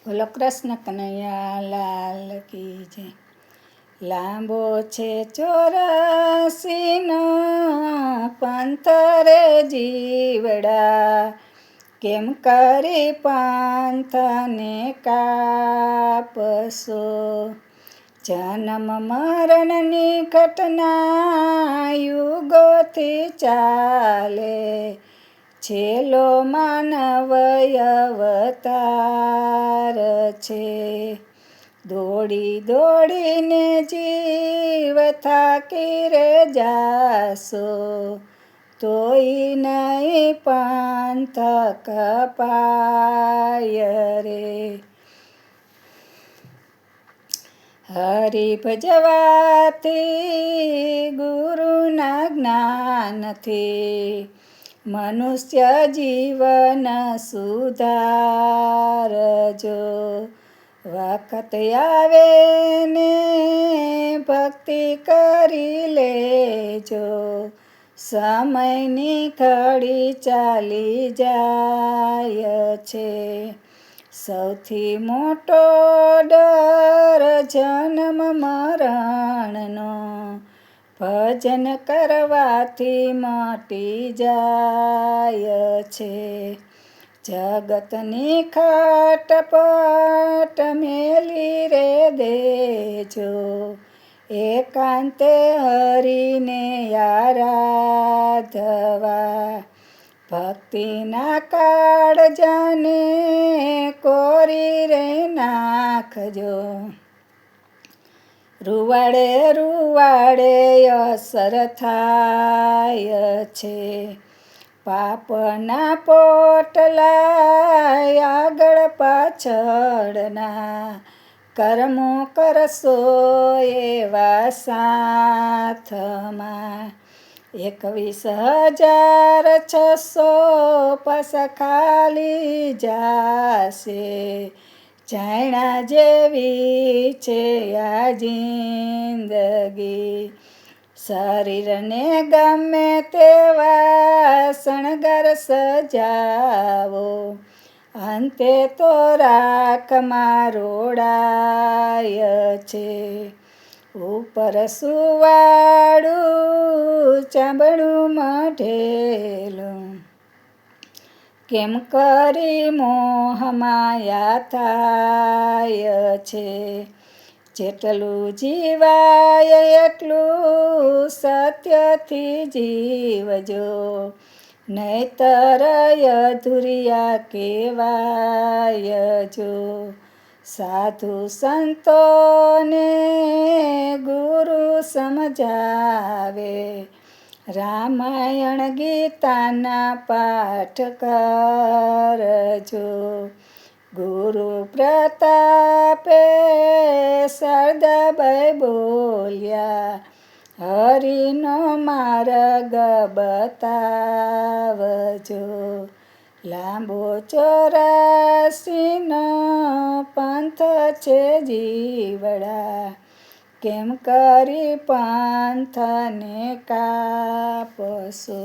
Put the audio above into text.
બોલો કૃષ્ણ કનૈયા લાલ કી જય. લાંબો છે 84નો પંથ રે જીવડા, કેમ કરી પંથને કાપશો. જન્મ મરણની ઘટના યુગોથી ચાલે, છેલ્લો માનવ અવતાર છે. દોડી દોડીને જીવ થાકી રે જાશો, તોય નહીં પંથ કપાય રે. હરિ ભજવાથી ગુરુના જ્ઞાનથી, મનુષ્ય જીવન સુધારજો. વખત આવે ને ભક્તિ કરી લેજો, સમયની ઘડી ચાલી જાય છે. સૌથી મોટો ડર જન્મ મરણનો, ભજન કરવાથી મટી જાય છે. જગતની ખટપટ મેલી રે દેજો, એકાંતે હરીને આરાધવા. ભક્તિના કાળજાને કોરી રે નાખજો, રૂવાડે રૂવાડે અસર થાય છે. પાપના પોટલા આગળ પાછળના, કર્મો કરશો એવા સાથમાં. 21,600 પાસા ખાલી જાશે, જાણ્યા જેવી છે આ જિંદગી. શરીરને ગમે તેવા શણગાર સજાવો, અંતે તો રાખમાં રોડાય છે. ઉપર સુવાળું ચાંબડું મઢેલું, કેમ કરી મોહમાયા થાય છે. જેટલું જીવાય એટલું સત્યથી જીવજો, નહીતર અધૂરિયા કહેવાય જો. સાધુ સંતોને ગુરુ સમજાવે, રામાયણ ગીતાના પાઠ કરજો. ગુરુ પ્રતાપે સરદાબાઈ બોલ્યા, હરિનો માર્ગ બતાવજો. લાંબો 84નો પંથ છે જીવડા, કેમ કરી પંથને કાપશો.